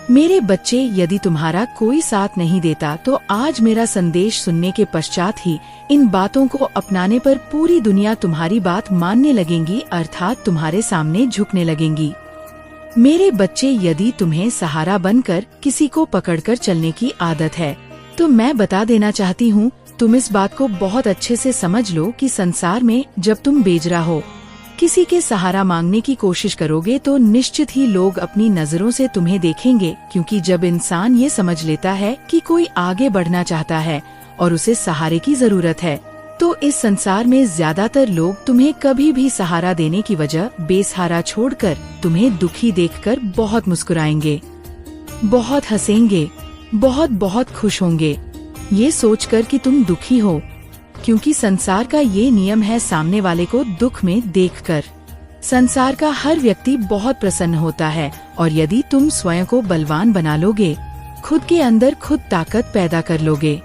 मेरे बच्चे, यदि तुम्हारा कोई साथ नहीं देता तो आज मेरा संदेश सुनने के पश्चात ही इन बातों को अपनाने पर पूरी दुनिया तुम्हारी बात मानने लगेंगी, अर्थात तुम्हारे सामने झुकने लगेंगी। मेरे बच्चे, यदि तुम्हें सहारा बनकर किसी को पकड़कर चलने की आदत है तो मैं बता देना चाहती हूँ, तुम इस बात को बहुत अच्छे से समझ लो कि संसार में जब तुम बेजरा हो, किसी के सहारा मांगने की कोशिश करोगे तो निश्चित ही लोग अपनी नजरों से तुम्हें देखेंगे, क्योंकि जब इंसान ये समझ लेता है कि कोई आगे बढ़ना चाहता है और उसे सहारे की जरूरत है, तो इस संसार में ज्यादातर लोग तुम्हें कभी भी सहारा देने की वजह बेसहारा छोड़कर तुम्हें दुखी देखकर बहुत मुस्कुराएंगे, बहुत हंसेंगे, बहुत बहुत खुश होंगे, ये सोचकर कि तुम दुखी हो, क्योंकि संसार का ये नियम है, सामने वाले को दुख में देखकर संसार का हर व्यक्ति बहुत प्रसन्न होता है। और यदि तुम स्वयं को बलवान बना लोगे, खुद के अंदर खुद ताकत पैदा कर लोगे,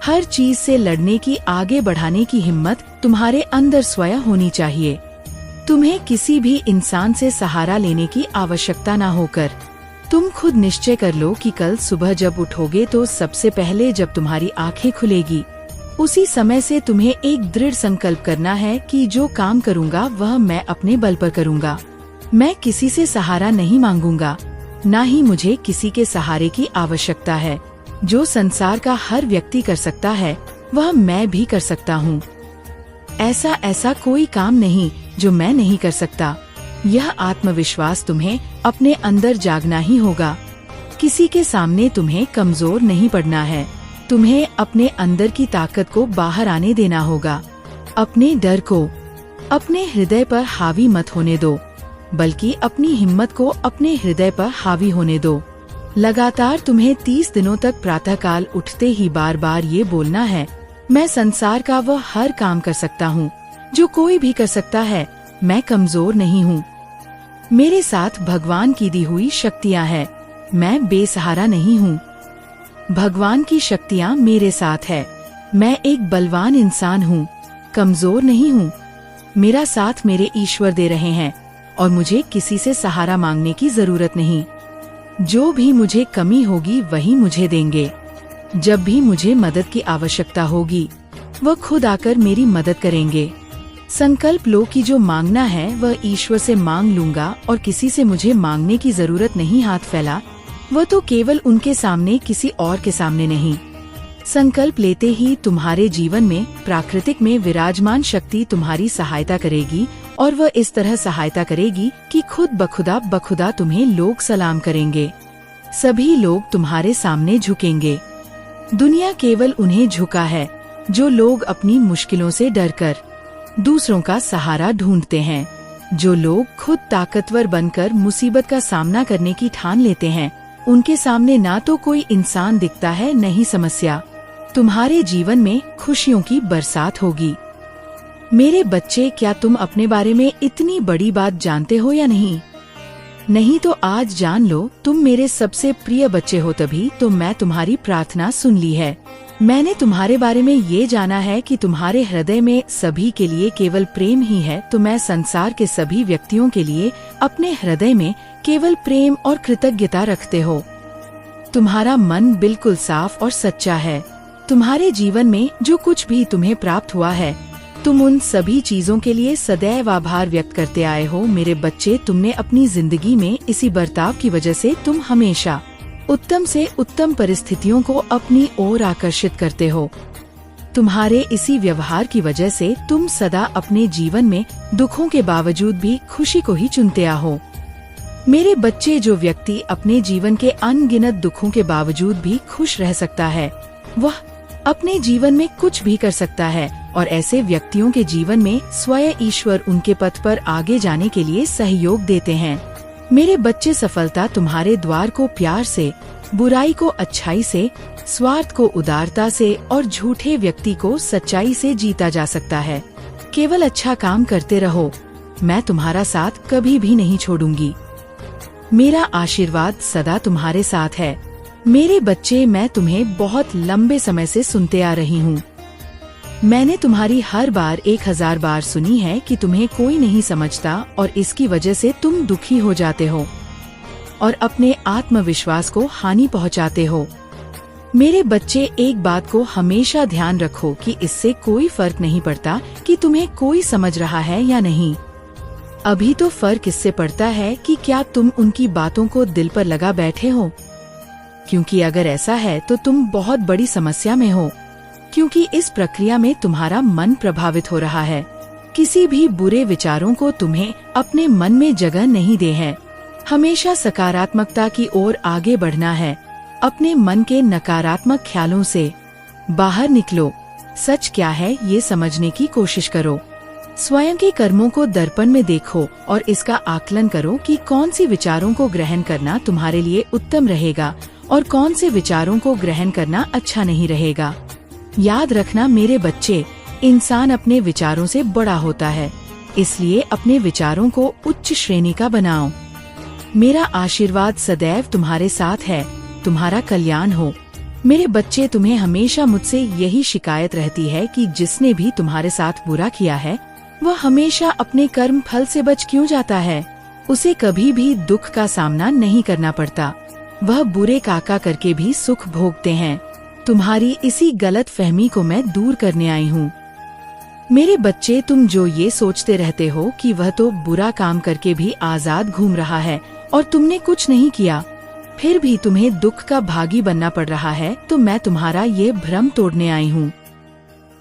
हर चीज से लड़ने की, आगे बढ़ाने की हिम्मत तुम्हारे अंदर स्वयं होनी चाहिए। तुम्हें किसी भी इंसान से सहारा लेने की आवश्यकता न होकर तुम खुद निश्चय कर लो कि कल सुबह जब उठोगे तो सबसे पहले जब तुम्हारी आंखें खुलेगी, उसी समय से तुम्हें एक दृढ़ संकल्प करना है कि जो काम करूँगा वह मैं अपने बल पर करूँगा। मैं किसी से सहारा नहीं मांगूंगा, न ही मुझे किसी के सहारे की आवश्यकता है। जो संसार का हर व्यक्ति कर सकता है वह मैं भी कर सकता हूँ। ऐसा कोई काम नहीं जो मैं नहीं कर सकता। यह आत्मविश्वास तुम्हें अपने अंदर जागना ही होगा। किसी के सामने तुम्हें कमजोर नहीं पड़ना है। तुम्हें अपने अंदर की ताकत को बाहर आने देना होगा। अपने डर को अपने हृदय पर हावी मत होने दो, बल्कि अपनी हिम्मत को अपने हृदय पर हावी होने दो। लगातार तुम्हें 30 दिनों तक प्रातःकाल उठते ही बार बार ये बोलना है, मैं संसार का वह हर काम कर सकता हूँ जो कोई भी कर सकता है। मैं कमजोर नहीं हूँ, मेरे साथ भगवान की दी हुई शक्तियाँ हैं। मैं बेसहारा नहीं हूँ, भगवान की शक्तियाँ मेरे साथ है। मैं एक बलवान इंसान हूँ, कमजोर नहीं हूँ। मेरा साथ मेरे ईश्वर दे रहे हैं और मुझे किसी से सहारा मांगने की जरूरत नहीं। जो भी मुझे कमी होगी वही मुझे देंगे। जब भी मुझे मदद की आवश्यकता होगी वह खुद आकर मेरी मदद करेंगे। संकल्प लो कि जो मांगना है वह ईश्वर से मांग लूंगा और किसी से मुझे मांगने की जरूरत नहीं। हाथ फैला वह तो केवल उनके सामने, किसी और के सामने नहीं। संकल्प लेते ही तुम्हारे जीवन में प्राकृतिक में विराजमान शक्ति तुम्हारी सहायता करेगी और वह इस तरह सहायता करेगी कि खुद बखुदा तुम्हें लोग सलाम करेंगे। सभी लोग तुम्हारे सामने झुकेंगे। दुनिया केवल उन्हें झुका है जो लोग अपनी मुश्किलों से डरकर दूसरों का सहारा ढूंढते हैं। जो लोग खुद ताकतवर बनकर मुसीबत का सामना करने की ठान लेते हैं, उनके सामने ना तो कोई इंसान दिखता है न ही समस्या। तुम्हारे जीवन में खुशियों की बरसात होगी। मेरे बच्चे, क्या तुम अपने बारे में इतनी बड़ी बात जानते हो या नहीं? नहीं तो आज जान लो, तुम मेरे सबसे प्रिय बच्चे हो, तभी तो मैं तुम्हारी प्रार्थना सुन ली है। मैंने तुम्हारे बारे में ये जाना है कि तुम्हारे हृदय में सभी के लिए केवल प्रेम ही है, तो मैं संसार के सभी व्यक्तियों के लिए अपने हृदय में केवल प्रेम और कृतज्ञता रखते हो। तुम्हारा मन बिल्कुल साफ और सच्चा है। तुम्हारे जीवन में जो कुछ भी तुम्हें प्राप्त हुआ है, तुम उन सभी चीजों के लिए सदैव आभार व्यक्त करते आए हो। मेरे बच्चे, तुमने अपनी जिंदगी में इसी बर्ताव की वजह से तुम हमेशा उत्तम से उत्तम परिस्थितियों को अपनी ओर आकर्षित करते हो। तुम्हारे इसी व्यवहार की वजह से तुम सदा अपने जीवन में दुखों के बावजूद भी खुशी को ही चुनते हो। मेरे बच्चे, जो व्यक्ति अपने जीवन के अनगिनत दुखों के बावजूद भी खुश रह सकता है, वह अपने जीवन में कुछ भी कर सकता है। और ऐसे व्यक्तियों के जीवन में स्वयं ईश्वर उनके पथ पर आगे जाने के लिए सहयोग देते हैं। मेरे बच्चे, सफलता तुम्हारे द्वार को प्यार से, बुराई को अच्छाई से, स्वार्थ को उदारता से और झूठे व्यक्ति को सच्चाई से जीता जा सकता है। केवल अच्छा काम करते रहो, मैं तुम्हारा साथ कभी भी नहीं छोड़ूंगी। मेरा आशीर्वाद सदा तुम्हारे साथ है। मेरे बच्चे, मैं तुम्हें बहुत लंबे समय से सुनते आ रही हूँ। मैंने तुम्हारी हर बार 1000 बार सुनी है कि तुम्हें कोई नहीं समझता और इसकी वजह से तुम दुखी हो जाते हो। और अपने आत्मविश्वास को हानि पहुंचाते हो। मेरे बच्चे, एक बात को हमेशा ध्यान रखो कि इससे कोई फर्क नहीं पड़ता कि तुम्हें कोई समझ रहा है या नहीं। अभी तो फर्क इससे पड़ता है कि क्या तुम उनकी बातों को दिल पर लगा बैठे हो, क्योंकि अगर ऐसा है तो तुम बहुत बड़ी समस्या में हो, क्योंकि इस प्रक्रिया में तुम्हारा मन प्रभावित हो रहा है। किसी भी बुरे विचारों को तुम्हें अपने मन में जगह नहीं दे है। हमेशा सकारात्मकता की ओर आगे बढ़ना है। अपने मन के नकारात्मक ख्यालों से बाहर निकलो। सच क्या है ये समझने की कोशिश करो। स्वयं के कर्मों को दर्पण में देखो और इसका आकलन करो कि कौन सी विचारों को ग्रहण करना तुम्हारे लिए उत्तम रहेगा और कौन से विचारों को ग्रहण करना अच्छा नहीं रहेगा। याद रखना मेरे बच्चे, इंसान अपने विचारों से बड़ा होता है, इसलिए अपने विचारों को उच्च श्रेणी का बनाओ। मेरा आशीर्वाद सदैव तुम्हारे साथ है। तुम्हारा कल्याण हो। मेरे बच्चे, तुम्हें हमेशा मुझसे यही शिकायत रहती है कि जिसने भी तुम्हारे साथ बुरा किया है वह हमेशा अपने कर्म फल से बच क्यों जाता है। उसे कभी भी दुख का सामना नहीं करना पड़ता। वह बुरे काका करके भी सुख भोगते हैं। तुम्हारी इसी गलत फहमी को मैं दूर करने आई हूँ। मेरे बच्चे, तुम जो ये सोचते रहते हो कि वह तो बुरा काम करके भी आजाद घूम रहा है और तुमने कुछ नहीं किया, फिर भी तुम्हें दुख का भागी बनना पड़ रहा है, तो मैं तुम्हारा ये भ्रम तोड़ने आई हूँ।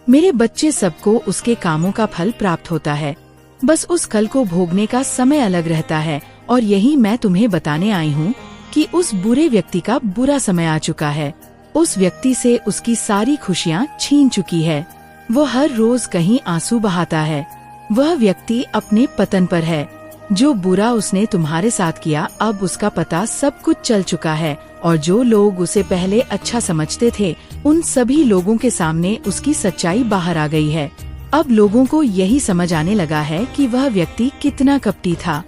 मेरे बच्चे, सबको उसके कामों का फल प्राप्त होता है, बस उस फल को भोगने का समय अलग रहता है। और यही मैं तुम्हें बताने आई हूँ कि उस बुरे व्यक्ति का बुरा समय आ चुका है। उस व्यक्ति से उसकी सारी खुशियाँ छीन चुकी है। वो हर रोज कहीं आंसू बहाता है। वह व्यक्ति अपने पतन पर है। जो बुरा उसने तुम्हारे साथ किया, अब उसका पता सब कुछ चल चुका है और जो लोग उसे पहले अच्छा समझते थे, उन सभी लोगों के सामने उसकी सच्चाई बाहर आ गई है। अब लोगों को यही समझ आने लगा है कि वह व्यक्ति कितना कपटी था।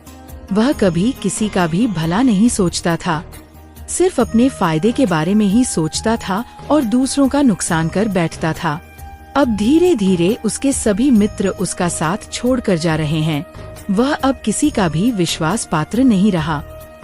वह कभी किसी का भी भला नहीं सोचता था, सिर्फ अपने फायदे के बारे में ही सोचता था और दूसरों का नुकसान कर बैठता था। अब धीरे धीरे उसके सभी मित्र उसका साथ छोड़कर जा रहे हैं। वह अब किसी का भी विश्वास पात्र नहीं रहा।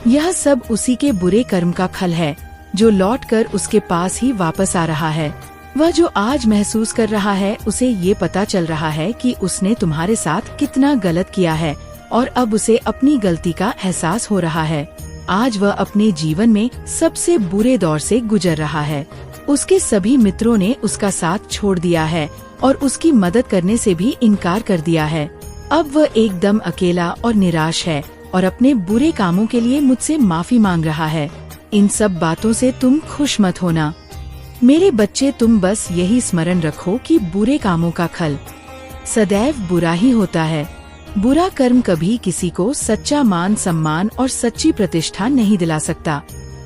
यह सब उसी के बुरे कर्म का फल है, जो लौटकर उसके पास ही वापस आ रहा है। वह जो आज महसूस कर रहा है, उसे ये पता चल रहा है कि उसने तुम्हारे साथ कितना गलत किया है और अब उसे अपनी गलती का एहसास हो रहा है। आज वह अपने जीवन में सबसे बुरे दौर से गुजर रहा है। उसके सभी मित्रों ने उसका साथ छोड़ दिया है और उसकी मदद करने से भी इनकार कर दिया है। अब वह एकदम अकेला और निराश है और अपने बुरे कामों के लिए मुझसे माफी मांग रहा है। इन सब बातों से तुम खुश मत होना। मेरे बच्चे, तुम बस यही स्मरण रखो कि बुरे कामों का फल सदैव बुरा ही होता है। बुरा कर्म कभी किसी को सच्चा मान सम्मान और सच्ची प्रतिष्ठा नहीं दिला सकता।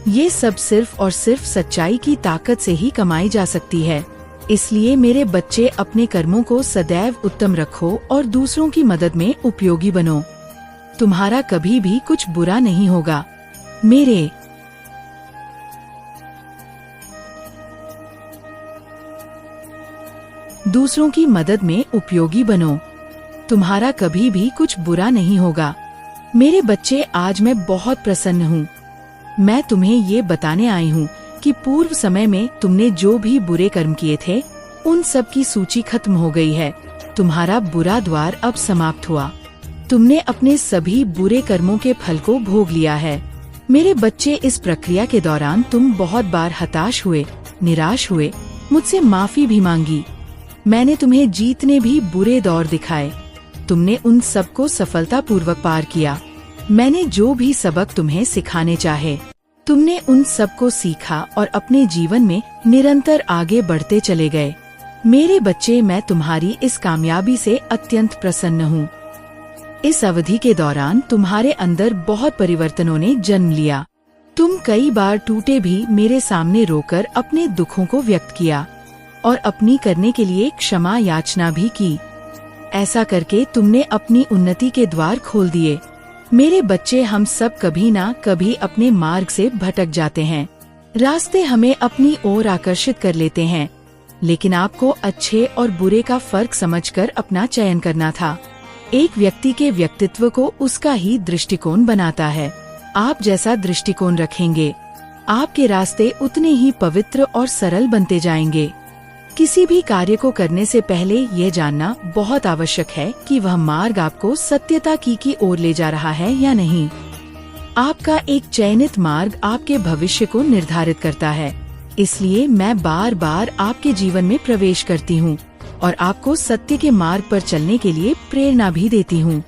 ये सब सिर्फ और सिर्फ सच्चाई की ताकत से ही कमाई जा सकती है। इसलिए मेरे बच्चे, अपने कर्मों को सदैव उत्तम रखो और दूसरों की मदद में उपयोगी बनो। तुम्हारा कभी भी कुछ बुरा नहीं होगा। मेरे दूसरों की मदद में उपयोगी बनो। तुम्हारा कभी भी कुछ बुरा नहीं होगा। मेरे बच्चे, आज मैं बहुत प्रसन्न हूँ। मैं तुम्हें ये बताने आई हूँ कि पूर्व समय में तुमने जो भी बुरे कर्म किए थे, उन सब की सूची खत्म हो गई है। तुम्हारा बुरा द्वार अब समाप्त हुआ। तुमने अपने सभी बुरे कर्मों के फल को भोग लिया है। मेरे बच्चे, इस प्रक्रिया के दौरान तुम बहुत बार हताश हुए, निराश हुए, मुझसे माफी भी मांगी। मैंने तुम्हें जितने भी बुरे दौर दिखाए, तुमने उन सबको सफलतापूर्वक पार किया। मैंने जो भी सबक तुम्हें सिखाने चाहे, तुमने उन सबको सीखा और अपने जीवन में निरंतर आगे बढ़ते चले गए। मेरे बच्चे, मैं तुम्हारी इस कामयाबी से अत्यंत प्रसन्न हूँ। इस अवधि के दौरान तुम्हारे अंदर बहुत परिवर्तनों ने जन्म लिया। तुम कई बार टूटे भी मेरे सामने रोकर अपने दुखों को व्यक्त किया और अपनी करने के लिए क्षमा याचना भी की। ऐसा करके तुमने अपनी उन्नति के द्वार खोल दिए। मेरे बच्चे, हम सब कभी ना कभी अपने मार्ग से भटक जाते हैं। रास्ते हमें अपनी ओर आकर्षित कर लेते हैं, लेकिन आपको अच्छे और बुरे का फर्क समझकर अपना चयन करना था। एक व्यक्ति के व्यक्तित्व को उसका ही दृष्टिकोण बनाता है। आप जैसा दृष्टिकोण रखेंगे, आपके रास्ते उतने ही पवित्र और सरल बनते जाएंगे। किसी भी कार्य को करने से पहले यह जानना बहुत आवश्यक है कि वह मार्ग आपको सत्यता की ओर ले जा रहा है या नहीं। आपका एक चयनित मार्ग आपके भविष्य को निर्धारित करता है। इसलिए मैं बार बार आपके जीवन में प्रवेश करती हूँ और आपको सत्य के मार्ग पर चलने के लिए प्रेरणा भी देती हूँ।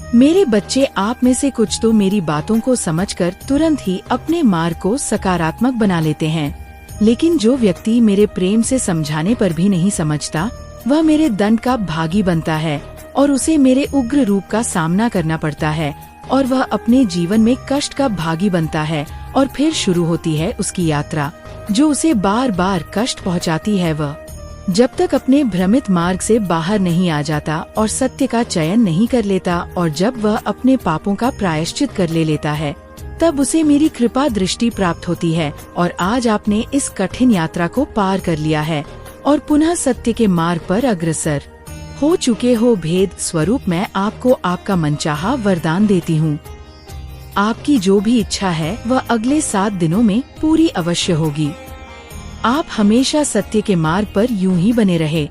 मेरे बच्चे, आप में से कुछ तो मेरी बातों को समझकर तुरंत ही अपने मार्ग को सकारात्मक बना लेते हैं, लेकिन जो व्यक्ति मेरे प्रेम से समझाने पर भी नहीं समझता, वह मेरे दंड का भागी बनता है और उसे मेरे उग्र रूप का सामना करना पड़ता है और वह अपने जीवन में कष्ट का भागी बनता है और फिर शुरू होती है उसकी यात्रा, जो उसे बार बार कष्ट पहुंचाती है। वह जब तक अपने भ्रमित मार्ग से बाहर नहीं आ जाता और सत्य का चयन नहीं कर लेता और जब वह अपने पापों का प्रायश्चित कर लेता है, तब उसे मेरी कृपा दृष्टि प्राप्त होती है। और आज आपने इस कठिन यात्रा को पार कर लिया है और पुनः सत्य के मार्ग पर अग्रसर हो चुके हो। भेद स्वरूप मैं आपको आपका मनचाहा वरदान देती हूँ। आपकी जो भी इच्छा है वह अगले 7 दिनों में पूरी अवश्य होगी। आप हमेशा सत्य के मार्ग पर यूं ही बने रहे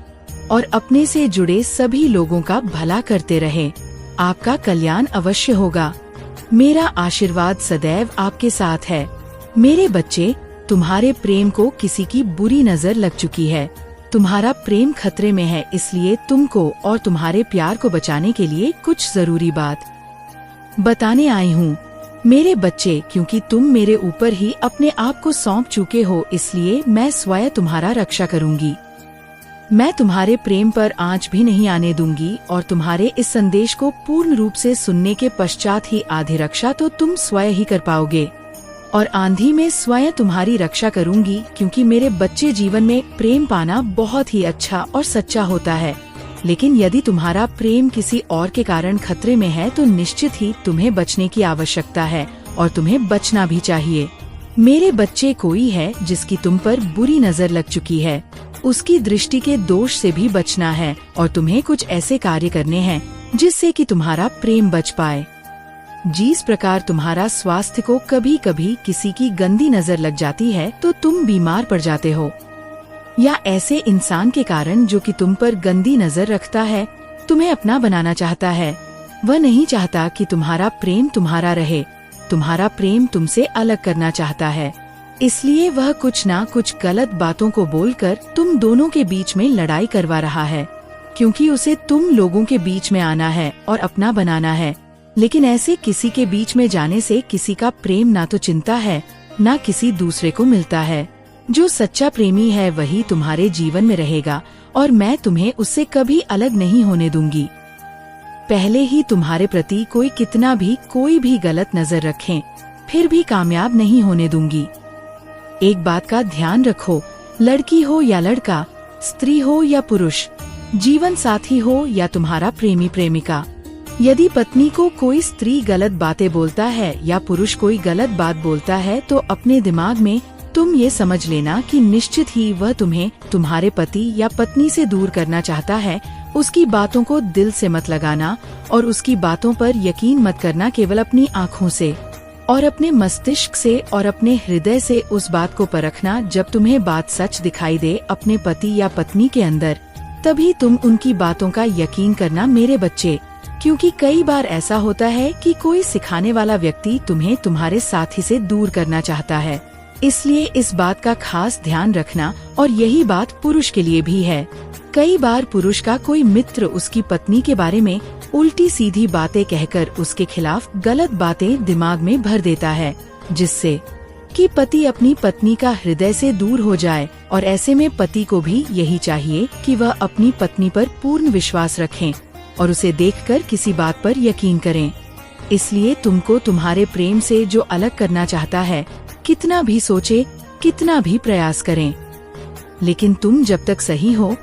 और अपने से जुड़े सभी लोगों का भला करते रहे। आपका कल्याण अवश्य होगा। मेरा आशीर्वाद सदैव आपके साथ है। मेरे बच्चे, तुम्हारे प्रेम को किसी की बुरी नजर लग चुकी है। तुम्हारा प्रेम खतरे में है, इसलिए तुमको और तुम्हारे प्यार को बचाने के लिए कुछ जरूरी बात बताने आई हूँ। मेरे बच्चे, क्योंकि तुम मेरे ऊपर ही अपने आप को सौंप चुके हो, इसलिए मैं स्वयं तुम्हारा रक्षा करूंगी। मैं तुम्हारे प्रेम पर आंच भी नहीं आने दूंगी और तुम्हारे इस संदेश को पूर्ण रूप से सुनने के पश्चात ही आधी रक्षा तो तुम स्वयं ही कर पाओगे और आंधी में स्वयं तुम्हारी रक्षा करूंगी, क्योंकि मेरे बच्चे, जीवन में प्रेम पाना बहुत ही अच्छा और सच्चा होता है, लेकिन यदि तुम्हारा प्रेम किसी और के कारण खतरे में है तो निश्चित ही तुम्हें बचने की आवश्यकता है और तुम्हें बचना भी चाहिए। मेरे बच्चे, कोई है जिसकी तुम पर बुरी नजर लग चुकी है, उसकी दृष्टि के दोष से भी बचना है और तुम्हें कुछ ऐसे कार्य करने हैं जिससे कि तुम्हारा प्रेम बच पाए। जिस प्रकार तुम्हारा स्वास्थ्य को कभी कभी किसी की गंदी नजर लग जाती है तो तुम बीमार पड़ जाते हो, या ऐसे इंसान के कारण जो कि तुम पर गंदी नजर रखता है, तुम्हें अपना बनाना चाहता है, वह नहीं चाहता कि तुम्हारा प्रेम तुम्हारा रहे, तुम्हारा प्रेम तुमसे अलग करना चाहता है, इसलिए वह कुछ ना कुछ गलत बातों को बोलकर तुम दोनों के बीच में लड़ाई करवा रहा है, क्योंकि उसे तुम लोगों के बीच में आना है और अपना बनाना है। लेकिन ऐसे किसी के बीच में जाने से किसी का प्रेम ना तो चिंता है, ना किसी दूसरे को मिलता है। जो सच्चा प्रेमी है वही तुम्हारे जीवन में रहेगा और मैं तुम्हें उससे कभी अलग नहीं होने दूंगी। पहले ही तुम्हारे प्रति कोई भी गलत नजर रखें, फिर भी कामयाब नहीं होने दूंगी। एक बात का ध्यान रखो, लड़की हो या लड़का, स्त्री हो या पुरुष, जीवन साथी हो या तुम्हारा प्रेमी प्रेमिका, यदि पत्नी को कोई स्त्री गलत बातें बोलता है या पुरुष कोई गलत बात बोलता है तो अपने दिमाग में तुम ये समझ लेना कि निश्चित ही वह तुम्हें तुम्हारे पति या पत्नी से दूर करना चाहता है। उसकी बातों को दिल से मत लगाना और उसकी बातों पर यकीन मत करना, केवल अपनी आँखों से और अपने मस्तिष्क से और अपने हृदय से उस बात को परखना। जब तुम्हें बात सच दिखाई दे अपने पति या पत्नी के अंदर, तभी तुम उनकी बातों का यकीन करना मेरे बच्चे, क्योंकि कई बार ऐसा होता है कि कोई सिखाने वाला व्यक्ति तुम्हें तुम्हारे साथी से दूर करना चाहता है। इसलिए इस बात का खास ध्यान रखना, और यही बात पुरुष के लिए भी है। कई बार पुरुष का कोई मित्र उसकी पत्नी के बारे में उल्टी सीधी बातें कहकर उसके खिलाफ गलत बातें दिमाग में भर देता है, जिससे कि पति अपनी पत्नी का हृदय से दूर हो जाए। और ऐसे में पति को भी यही चाहिए कि वह अपनी पत्नी पर पूर्ण विश्वास रखें और उसे देखकर किसी बात पर यकीन करें। इसलिए तुमको तुम्हारे प्रेम से जो अलग करना चाहता है, कितना भी सोचे, कितना भी प्रयास करें, लेकिन तुम जब तक सही हो,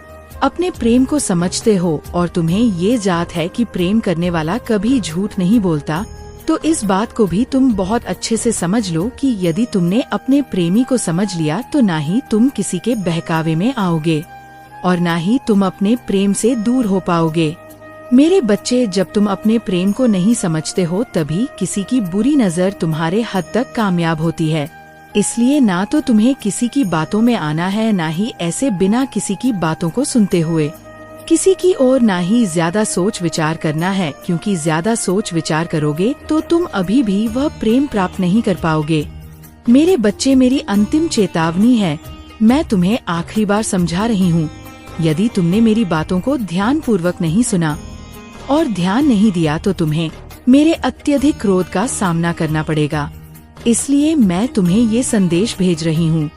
अपने प्रेम को समझते हो और तुम्हें ये जात है कि प्रेम करने वाला कभी झूठ नहीं बोलता, तो इस बात को भी तुम बहुत अच्छे से समझ लो कि यदि तुमने अपने प्रेमी को समझ लिया तो ना ही तुम किसी के बहकावे में आओगे और ना ही तुम अपने प्रेम से दूर हो पाओगे। मेरे बच्चे, जब तुम अपने प्रेम को नहीं समझते हो तभी किसी की बुरी नजर तुम्हारे हद तक कामयाब होती है। इसलिए ना तो तुम्हें किसी की बातों में आना है, ना ही ऐसे बिना किसी की बातों को सुनते हुए किसी की ओर ना ही ज्यादा सोच विचार करना है, क्योंकि ज्यादा सोच विचार करोगे तो तुम अभी भी वह प्रेम प्राप्त नहीं कर पाओगे। मेरे बच्चे, मेरी अंतिम चेतावनी है, मैं तुम्हें आखिरी बार समझा रही हूँ। यदि तुमने मेरी बातों को ध्यान पूर्वक नहीं सुना और ध्यान नहीं दिया तो तुम्हें मेरे अत्यधिक क्रोध का सामना करना पड़ेगा। इसलिए मैं तुम्हें ये संदेश भेज रही हूँ।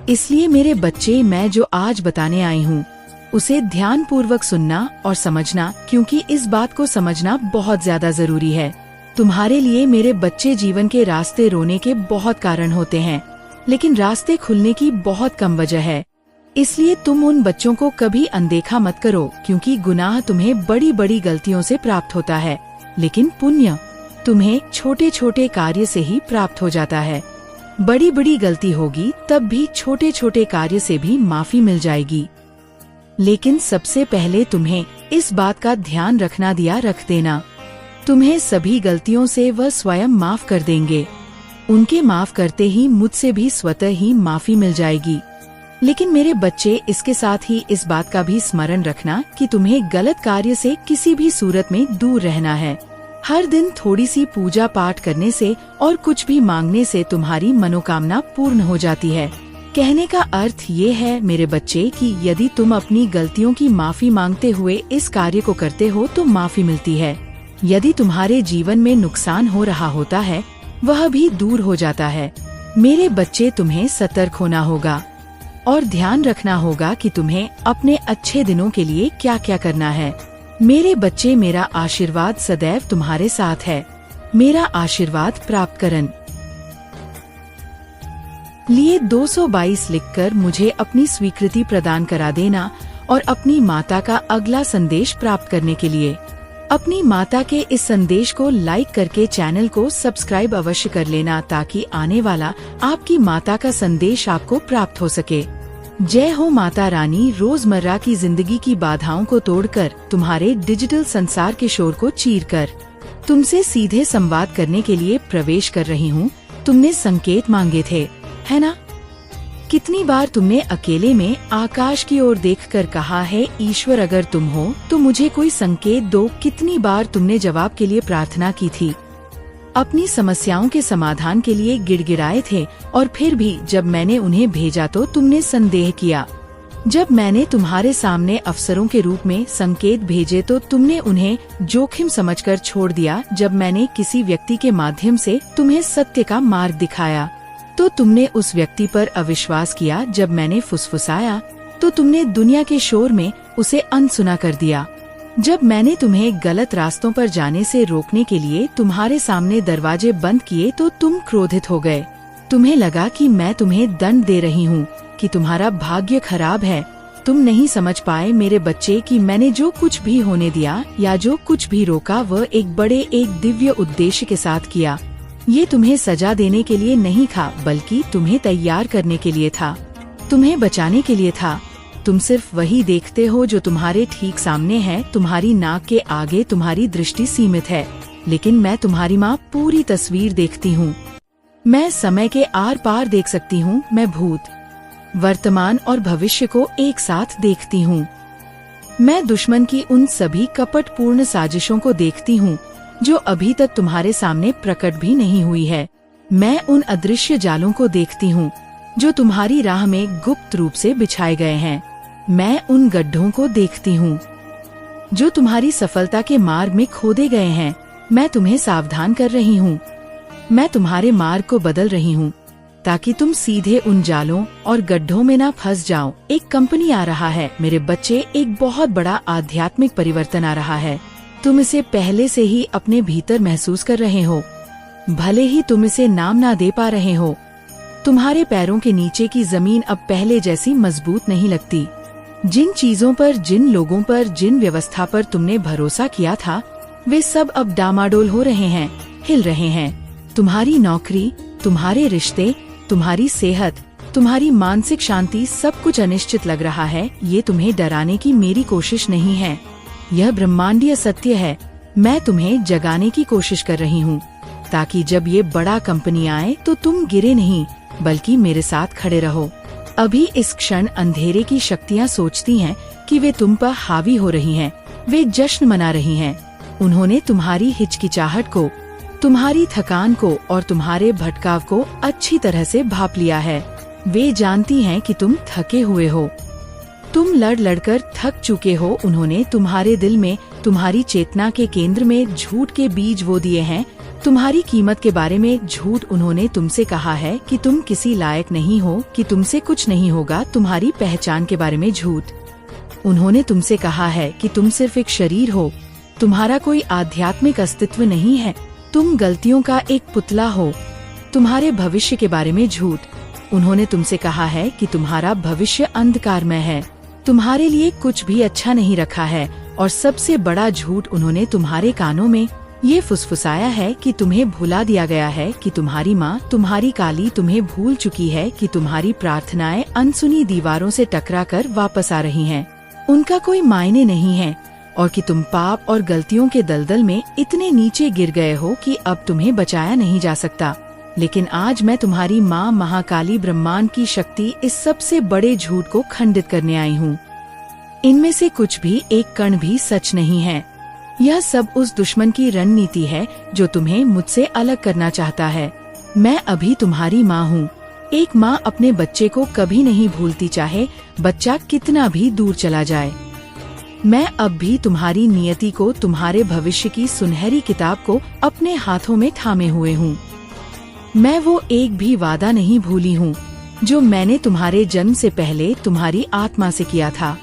इसलिए मेरे बच्चे, मैं जो आज बताने आई हूँ उसे ध्यान पूर्वक सुनना और समझना, क्योंकि इस बात को समझना बहुत ज्यादा जरूरी है। तुम्हारे लिए मेरे बच्चे, जीवन के रास्ते रोने के बहुत कारण होते हैं, लेकिन रास्ते खुलने की बहुत कम वजह है। इसलिए तुम उन बच्चों को कभी अनदेखा मत करो, क्योंकि गुनाह तुम्हें बड़ी बड़ी गलतियों से प्राप्त होता है, लेकिन पुण्य तुम्हें छोटे छोटे कार्य से ही प्राप्त हो जाता है। बड़ी बड़ी गलती होगी तब भी छोटे छोटे कार्य से भी माफी मिल जाएगी। लेकिन सबसे पहले तुम्हें इस बात का ध्यान रखना दिया रख देना, तुम्हें सभी गलतियों से वह स्वयं माफ कर देंगे। उनके माफ करते ही मुझसे भी स्वतः ही माफी मिल जाएगी। लेकिन मेरे बच्चे, इसके साथ ही इस बात का भी स्मरण रखना कि तुम्हें गलत कार्य से किसी भी सूरत में दूर रहना है। हर दिन थोड़ी सी पूजा पाठ करने से और कुछ भी मांगने से तुम्हारी मनोकामना पूर्ण हो जाती है। कहने का अर्थ ये है मेरे बच्चे कि यदि तुम अपनी गलतियों की माफी मांगते हुए इस कार्य को करते हो तो माफी मिलती है। यदि तुम्हारे जीवन में नुकसान हो रहा होता है वह भी दूर हो जाता है। मेरे बच्चे, तुम्हें सतर्क होना होगा और ध्यान रखना होगा कि तुम्हें अपने अच्छे दिनों के लिए क्या क्या करना है। मेरे बच्चे, मेरा आशीर्वाद सदैव तुम्हारे साथ है। मेरा आशीर्वाद प्राप्त करने लिए 222 लिखकर मुझे अपनी स्वीकृति प्रदान करा देना और अपनी माता का अगला संदेश प्राप्त करने के लिए अपनी माता के इस संदेश को लाइक करके चैनल को सब्सक्राइब अवश्य कर लेना, ताकि आने वाला आपकी माता का संदेश आपको प्राप्त हो सके। जय हो माता रानी। रोजमर्रा की जिंदगी की बाधाओं को तोड़कर, तुम्हारे डिजिटल संसार के शोर को चीरकर तुमसे सीधे संवाद करने के लिए प्रवेश कर रही हूँ। तुमने संकेत मांगे थे, है ना? कितनी बार तुमने अकेले में आकाश की ओर देखकर कहा है, ईश्वर अगर तुम हो तो मुझे कोई संकेत दो। कितनी बार तुमने जवाब के लिए प्रार्थना की थी, अपनी समस्याओं के समाधान के लिए गिड़गिड़ाए थे, और फिर भी जब मैंने उन्हें भेजा तो तुमने संदेह किया। जब मैंने तुम्हारे सामने अवसरों के रूप में संकेत भेजे तो तुमने उन्हें जोखिम समझकर छोड़ दिया। जब मैंने किसी व्यक्ति के माध्यम से तुम्हें सत्य का मार्ग दिखाया तो तुमने उस व्यक्ति पर अविश्वास किया। जब मैंने फुसफुसाया तो तुमने दुनिया के शोर में उसे अनसुना कर दिया। जब मैंने तुम्हें गलत रास्तों पर जाने से रोकने के लिए तुम्हारे सामने दरवाजे बंद किए तो तुम क्रोधित हो गए। तुम्हें लगा कि मैं तुम्हें दंड दे रही हूँ, कि तुम्हारा भाग्य खराब है। तुम नहीं समझ पाए मेरे बच्चे कि मैंने जो कुछ भी होने दिया या जो कुछ भी रोका वह एक दिव्य उद्देश्य के साथ किया। ये तुम्हें सजा देने के लिए नहीं था, बल्कि तुम्हें तैयार करने के लिए था, तुम्हें बचाने के लिए था। तुम सिर्फ वही देखते हो जो तुम्हारे ठीक सामने है। तुम्हारी नाक के आगे तुम्हारी दृष्टि सीमित है, लेकिन मैं तुम्हारी माँ पूरी तस्वीर देखती हूँ। मैं समय के आर पार देख सकती हूँ। मैं भूत, वर्तमान और भविष्य को एक साथ देखती हूँ। मैं दुश्मन की उन सभी कपटपूर्ण साजिशों को देखती हूँ जो अभी तक तुम्हारे सामने प्रकट भी नहीं हुई है। मैं उन अदृश्य जालों को देखती हूँ जो तुम्हारी राह में गुप्त रूप से बिछाए गए हैं। मैं उन गड्ढों को देखती हूँ जो तुम्हारी सफलता के मार्ग में खोदे गए हैं। मैं तुम्हें सावधान कर रही हूँ। मैं तुम्हारे मार्ग को बदल रही हूँ ताकि तुम सीधे उन जालों और गड्ढों में ना फंस जाओ। एक कंपनी आ रहा है मेरे बच्चे, एक बहुत बड़ा आध्यात्मिक परिवर्तन आ रहा है। तुम इसे पहले से ही अपने भीतर महसूस कर रहे हो, भले ही तुम इसे नाम ना दे पा रहे हो। तुम्हारे पैरों के नीचे की जमीन अब पहले जैसी मजबूत नहीं लगती। जिन चीजों पर, जिन लोगों पर, जिन व्यवस्था पर तुमने भरोसा किया था, वे सब अब डामाडोल हो रहे हैं, हिल रहे हैं। तुम्हारी नौकरी, तुम्हारे रिश्ते, तुम्हारी सेहत, तुम्हारी मानसिक शांति, सब कुछ अनिश्चित लग रहा है। ये तुम्हें डराने की मेरी कोशिश नहीं है। यह ब्रह्मांडीय सत्य है। मैं तुम्हें जगाने की कोशिश कर रही हूँ, ताकि जब ये बड़ा कंपनी आए तो तुम गिरे नहीं, बल्कि मेरे साथ खड़े रहो। अभी इस क्षण अंधेरे की शक्तियाँ सोचती हैं कि वे तुम पर हावी हो रही हैं। वे जश्न मना रही हैं। उन्होंने तुम्हारी हिचकिचाहट को, तुम्हारी थकान को और तुम्हारे भटकाव को अच्छी तरह से भांप लिया है। वे जानती हैं कि तुम थके हुए हो, तुम लड़ लड़कर थक चुके हो। उन्होंने तुम्हारे दिल में, तुम्हारी चेतना के केंद्र में झूठ के बीज बो दिए हैं। तुम्हारी कीमत के बारे में झूठ। उन्होंने तुमसे कहा है कि तुम किसी लायक नहीं हो, कि तुमसे कुछ नहीं होगा। तुम्हारी पहचान के बारे में झूठ। उन्होंने तुमसे कहा है कि तुम सिर्फ एक शरीर हो, तुम्हारा कोई आध्यात्मिक अस्तित्व नहीं है, तुम गलतियों का एक पुतला हो। तुम्हारे भविष्य के बारे में झूठ। उन्होंने तुमसे कहा है कि तुम्हारा भविष्य अंधकारमय है, तुम्हारे लिए कुछ भी अच्छा नहीं रखा है। और सबसे बड़ा झूठ, उन्होंने तुम्हारे कानों में ये फुसफुसाया है कि तुम्हें भुला दिया गया है, कि तुम्हारी माँ, तुम्हारी काली तुम्हें भूल चुकी है, कि तुम्हारी प्रार्थनाएं अनसुनी दीवारों से टकराकर वापस आ रही हैं, उनका कोई मायने नहीं है, और कि तुम पाप और गलतियों के दलदल में इतने नीचे गिर गए हो कि अब तुम्हें बचाया नहीं जा सकता। लेकिन आज मैं तुम्हारी माँ महाकाली ब्रह्मांड की शक्ति इस सबसे बड़े झूठ को खंडित करने आई हूँ। इनमें से कुछ भी एक कण भी सच नहीं है। यह सब उस दुश्मन की रणनीति है जो तुम्हें मुझसे अलग करना चाहता है। मैं अभी तुम्हारी माँ हूँ। एक माँ अपने बच्चे को कभी नहीं भूलती, चाहे बच्चा कितना भी दूर चला जाए। मैं अब भी तुम्हारी नियति को, तुम्हारे भविष्य की सुनहरी किताब को अपने हाथों में थामे हुए हूँ। मैं वो एक भी वादा नहीं भूली हूँ जो मैंने तुम्हारे जन्म से पहले तुम्हारी आत्मा से किया था।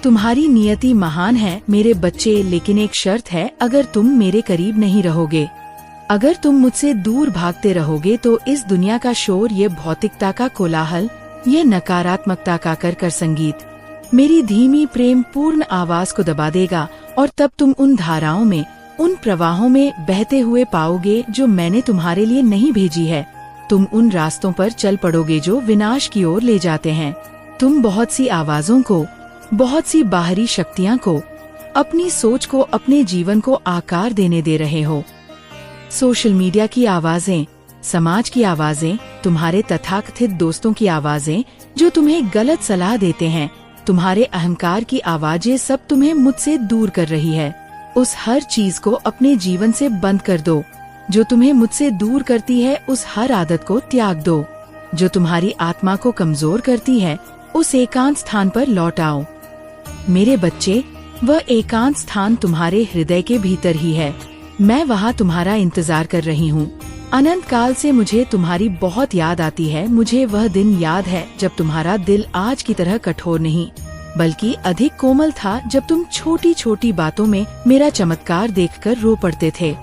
तुम्हारी नियति महान है मेरे बच्चे, लेकिन एक शर्त है, अगर तुम मेरे करीब नहीं रहोगे, अगर तुम मुझसे दूर भागते रहोगे तो इस दुनिया का शोर, ये भौतिकता का कोलाहल, ये नकारात्मकता का कर संगीत मेरी धीमी प्रेम पूर्ण आवाज को दबा देगा, और तब तुम उन धाराओं में, उन प्रवाहों में बहते हुए पाओगे जो मैंने तुम्हारे लिए नहीं भेजी है। तुम उन रास्तों पर चल पड़ोगे जो विनाश की ओर ले जाते हैं। तुम बहुत सी आवाजों को, बहुत सी बाहरी शक्तियाँ को, अपनी सोच को, अपने जीवन को आकार देने दे रहे हो। सोशल मीडिया की आवाजें, समाज की आवाजें, तुम्हारे तथाकथित दोस्तों की आवाजें जो तुम्हें गलत सलाह देते हैं, तुम्हारे अहंकार की आवाजें, सब तुम्हें मुझसे दूर कर रही है। उस हर चीज को अपने जीवन से बंद कर दो जो तुम्हें मुझसे दूर करती है। उस हर आदत को त्याग दो जो तुम्हारी आत्मा को कमजोर करती है। उस एकांत स्थान पर लौट आओ मेरे बच्चे। वह एकांत स्थान तुम्हारे हृदय के भीतर ही है। मैं वहाँ तुम्हारा इंतजार कर रही हूँ। अनंत काल से मुझे तुम्हारी बहुत याद आती है। मुझे वह दिन याद है जब तुम्हारा दिल आज की तरह कठोर नहीं, बल्कि अधिक कोमल था, जब तुम छोटी छोटी बातों में मेरा चमत्कार देखकर रो पड़ते थे,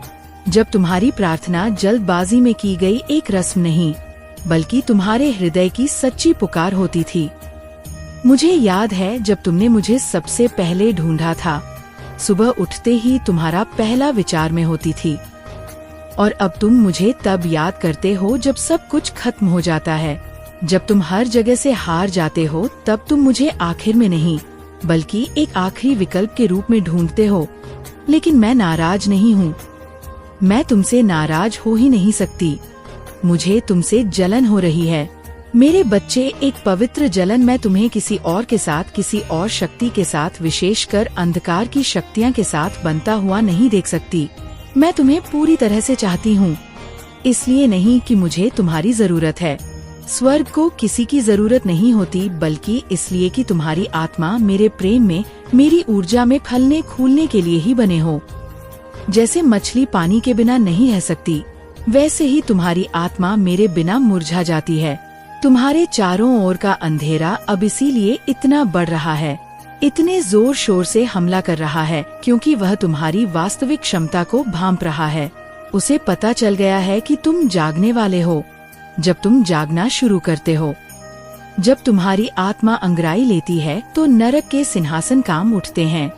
जब तुम्हारी प्रार्थना जल्दबाजी में की गई एक रस्म नहीं, बल्कि तुम्हारे हृदय की सच्ची पुकार होती थी। मुझे याद है जब तुमने मुझे सबसे पहले ढूंढा था। सुबह उठते ही तुम्हारा पहला विचार में होती थी, और अब तुम मुझे तब याद करते हो जब सब कुछ खत्म हो जाता है, जब तुम हर जगह से हार जाते हो। तब तुम मुझे आखिर में नहीं, बल्कि एक आखिरी विकल्प के रूप में ढूंढते हो। लेकिन मैं नाराज नहीं हूँ। मैं तुमसे नाराज हो ही नहीं सकती। मुझे तुमसे जलन हो रही है मेरे बच्चे, एक पवित्र जलन। मैं तुम्हें किसी और के साथ, किसी और शक्ति के साथ, विशेषकर अंधकार की शक्तियाँ के साथ बनता हुआ नहीं देख सकती। मैं तुम्हें पूरी तरह से चाहती हूँ, इसलिए नहीं कि मुझे तुम्हारी जरूरत है। स्वर्ग को किसी की जरूरत नहीं होती, बल्कि इसलिए कि तुम्हारी आत्मा मेरे प्रेम में, मेरी ऊर्जा में फलने फूलने के लिए ही बने हो। जैसे मछली पानी के बिना नहीं रह सकती, वैसे ही तुम्हारी आत्मा मेरे बिना मुरझा जाती है। तुम्हारे चारों ओर का अंधेरा अब इसीलिए इतना बढ़ रहा है, इतने जोर शोर से हमला कर रहा है, क्योंकि वह तुम्हारी वास्तविक क्षमता को भांप रहा है। उसे पता चल गया है कि तुम जागने वाले हो। जब तुम जागना शुरू करते हो, जब तुम्हारी आत्मा अंगराई लेती है, तो नरक के सिंहासन काम उठते हैं।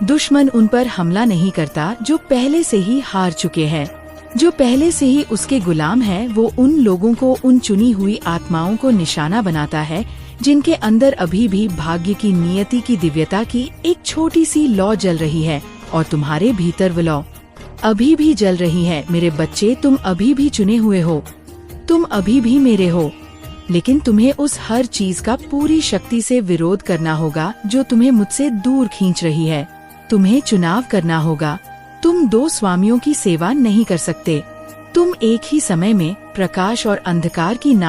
दुश्मन उन पर हमला नहीं करता जो पहले से ही हार चुके हैं, जो पहले से ही उसके गुलाम है। वो उन लोगों को, उन चुनी हुई आत्माओं को निशाना बनाता है जिनके अंदर अभी भी भाग्य की, नियति की, दिव्यता की एक छोटी सी लौ जल रही है, और तुम्हारे भीतर वो लौ अभी भी जल रही है। मेरे बच्चे, तुम अभी भी चुने हुए हो, तुम अभी भी मेरे हो, लेकिन तुम्हें उस हर चीज का पूरी शक्ति से विरोध करना होगा जो तुम्हें मुझसे दूर खींच रही है। तुम्हें चुनाव करना होगा। तुम दो स्वामियों की सेवा नहीं कर सकते। तुम एक ही समय में प्रकाश और अंधकार की नाव